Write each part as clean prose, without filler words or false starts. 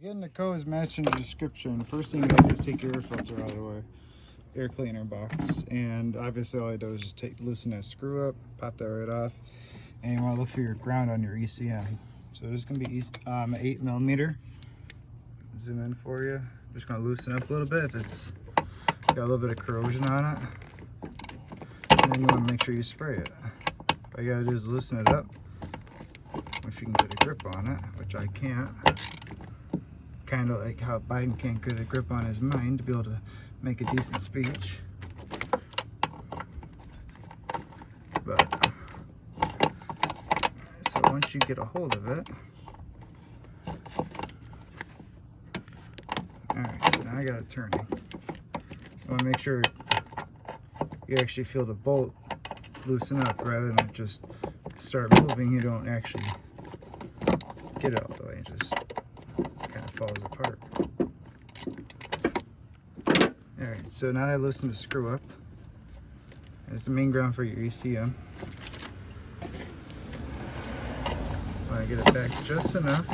Getting the codes matching the description, the first thing you gotta do is take your air filter out of the way, air cleaner box, and obviously all I do is just loosen that screw up, pop that right off, and you want to look for your ground on your ECM. So this is gonna be 8mm. Zoom in for you. I'm just gonna loosen up a little bit if it's got a little bit of corrosion on it, and then you want to make sure you spray it. All you gotta do is loosen it up. If you can get a grip on it, which I can't. Kind of like how Biden can't get a grip on his mind to be able to make a decent speech. But so once you get a hold of it, alright, so now I got it turning. I want to make sure you actually feel the bolt loosen up rather than it just start moving. You don't actually get it all the way, it just kind of falls apart. Alright, so now that I loosened the screw up, there's the main ground for your ECM. Want to get it back just enough.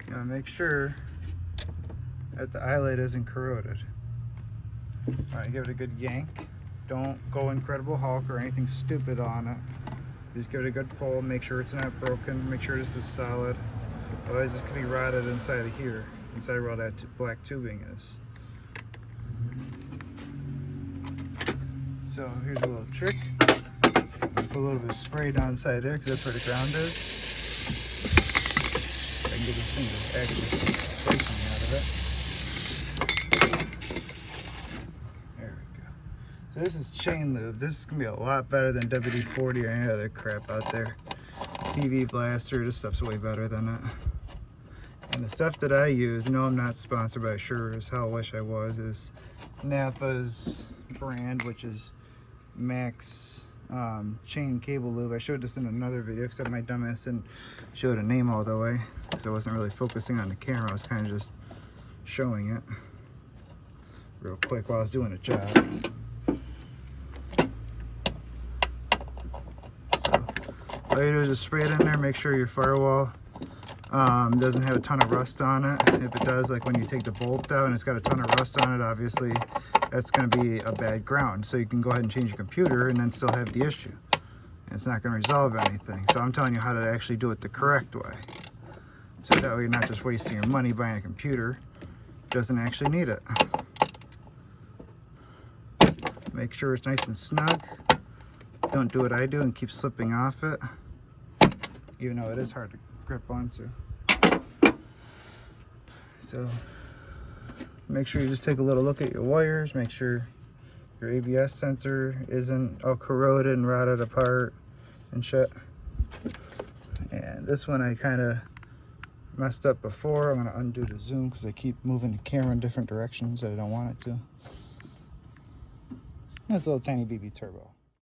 Now make sure that the eyelet isn't corroded. Alright, give it a good yank. Don't go Incredible Hulk or anything stupid on it. Just give it a good pull, make sure it's not broken, make sure this is solid. Otherwise this could be rotted inside of here, inside where all that black tubing is. So here's a little trick. Put a little bit of spray down inside there because that's where the ground is. I can get this thing to actually spray something out of it. There we go. So this is chain lube. This is going to be a lot better than WD-40 or any other crap out there. PV Blaster, this stuff's way better than it. And the stuff that I use, no, I'm not sponsored, but I sure as hell wish I was, is Napa's brand, which is Max chain cable lube. I showed this in another video, except my dumbass didn't show the name all the way because I wasn't really focusing on the camera. I was kind of just showing it real quick while I was doing a job. So all you do is just spray it in there, make sure your firewall doesn't have a ton of rust on it. If it does, like when you take the bolt out and it's got a ton of rust on it, obviously that's going to be a bad ground. So you can go ahead and change your computer and then still have the issue. And it's not going to resolve anything. So I'm telling you how to actually do it the correct way. So that way you're not just wasting your money buying a computer. It doesn't actually need it. Make sure it's nice and snug. Don't do what I do and keep slipping off it, even though it is hard to grip onto. So make sure you just take a little look at your wires, make sure your ABS sensor isn't all corroded and rotted apart and shit. And this one I kind of messed up before. I'm going to undo the zoom because I keep moving the camera in different directions that I don't want it to. That's a little tiny BB turbo.